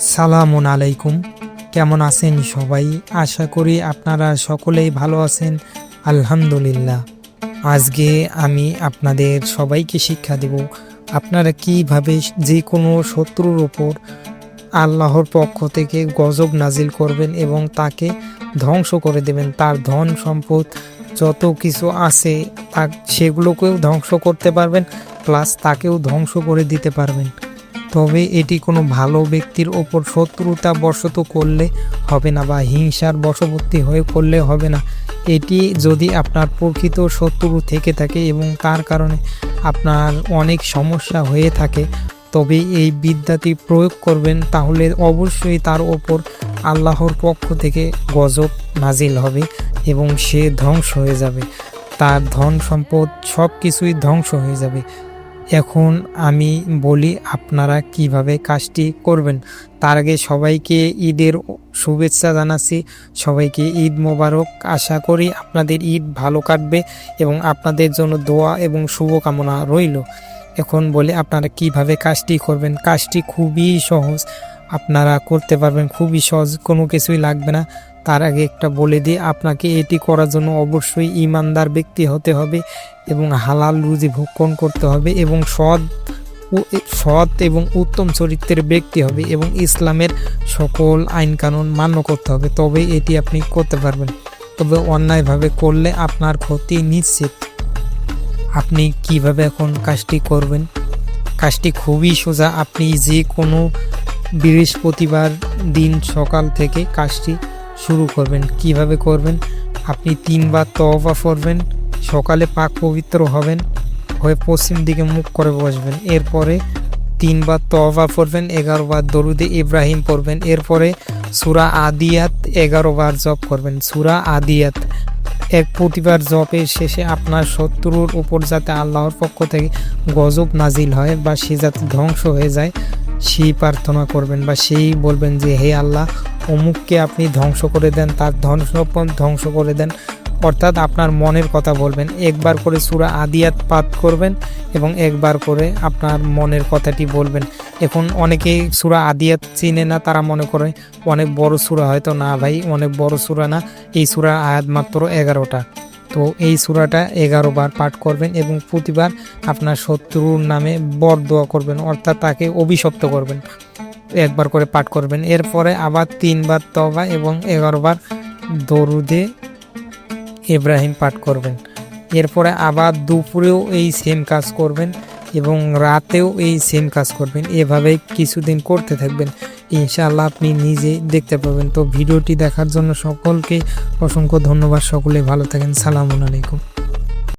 সালামুন আলাইকুম। কেমন আছেন সবাই? আশা করি আপনারা সকলেই ভালো আছেন। আলহামদুলিল্লাহ। আজকে আমি আপনাদের সবাইকে শিক্ষা দেব আপনারা কিভাবে যে কোনো শত্রুর ওপর আল্লাহর পক্ষ থেকে গজব নাজিল করবেন এবং তাকে ধ্বংস করে দেবেন। তার ধন সম্পদ যত কিছু আছে সেগুলোকেও ধ্বংস করতে পারবেন, প্লাস তাকেও ধ্বংস করে দিতে পারবেন। তবে এটি কোনো ভালো ব্যক্তির ওপর শত্রুতা বশত করলে হবে না, বা হিংসার বশবর্তী হয়ে করলে হবে না। এটি যদি আপনার প্রকৃত শত্রু থেকে থাকে এবং তার কারণে আপনার অনেক সমস্যা হয়ে থাকে, তবে এই বিদ্যাটি প্রয়োগ করবেন, তাহলে অবশ্যই তার ওপর আল্লাহর পক্ষ থেকে গজব নাজিল হবে এবং সে ধ্বংস হয়ে যাবে। তার ধন সম্পদ সব কিছুই ধ্বংস হয়ে যাবে। এখন আমি বলি আপনারা কিভাবে কাজটি করবেন। তার আগে সবাইকে ঈদের শুভেচ্ছা জানাচ্ছি। সবাইকে ঈদ মোবারক। আশা করি আপনাদের ঈদ ভালো কাটবে এবং আপনাদের জন্য দোয়া এবং শুভকামনা রইল। এখন বলি আপনারা কিভাবে কাজটি করবেন। কাজটি খুবই সহজ, আপনারা করতে পারবেন, খুবই সহজ, কোনো কিছুই লাগবে না। তার আগে একটা বলে দিই, আপনাকে এটি করার জন্য অবশ্যই ইমানদার ব্যক্তি হতে হবে এবং হালাল রুজি ভক্ষণ করতে হবে এবং সৎ এবং উত্তম চরিত্রের ব্যক্তি হবে এবং ইসলামের সকল আইন কানুন মান্য করতে হবে, তবে এটি আপনি করতে পারবেন। তবে অন্যায়ভাবে করলে আপনার ক্ষতি নিশ্চিত। আপনি কিভাবে এখন কাজটি করবেন? কাজটি খুবই সোজা। আপনি যে কোনো বৃহস্পতিবার দিন সকাল থেকে কাজটি শুরু করবেন। কিভাবে করবেন? আপনি 3 বার তওবা পড়বেন, সকালে পাক পবিত্র হবেন, হয়ে পশ্চিম দিকে মুখ করে বসবেন। এরপরে 3 বার তওবা পড়বেন, 11 বার দরুদে ইব্রাহিম পড়বেন। এরপরে সূরা আদিয়াত 11 বার জপ করবেন। সূরা আদিয়াত প্রতিবার জপের শেষে আপনার শত্রুর উপর যাতে আল্লাহর পক্ষ থেকে গজব নাজিল হয় বা সে যাতে ধ্বংস হয়ে যায় সেই প্রার্থনা করবেন, বা সেই বলবেন যে হে আল্লাহ, অমুককে আপনি ধ্বংস করে দেন, তার ধন সম্পদ ধ্বংস করে দেন। অর্থাৎ আপনার মনের কথা বলবেন। একবার করে সূরা আদিয়াত পাঠ করবেন এবং একবার করে আপনার মনের কথাটি বলবেন। এখন অনেকেই সূরা আদিয়াত চিনে না, তারা মনে করে অনেক বড় সূরা, হয়তো না ভাই, অনেক বড় সূরা না, এই সূরার আয়াত মাত্র 11টা। তো এই সূরাটা 11 বার পাঠ করবেন এবং প্রতিবার আপনার শত্রুর নামে বরদোয়া করবেন, অর্থাৎ তাকে অভিশপ্ত করবেন। একবার করে পাঠ করবেন। এরপরে আবার 3 বার তওবা এবং 11 বার দরুদে ইব্রাহিম পাঠ করবেন। এরপরে আবার দুপুরেও এই সেম কাজ করবেন এবং রাতেও এই সেম কাজ করবেন। এভাবে কিছুদিন করতে থাকবেন, ইনশাআল্লাহ আপনি নিজে দেখতে পাবেন। তো ভিডিওটি দেখার জন্য সকলকে অসংখ্য ধন্যবাদ। সকলে ভালো থাকেন। সালামু আলাইকুম।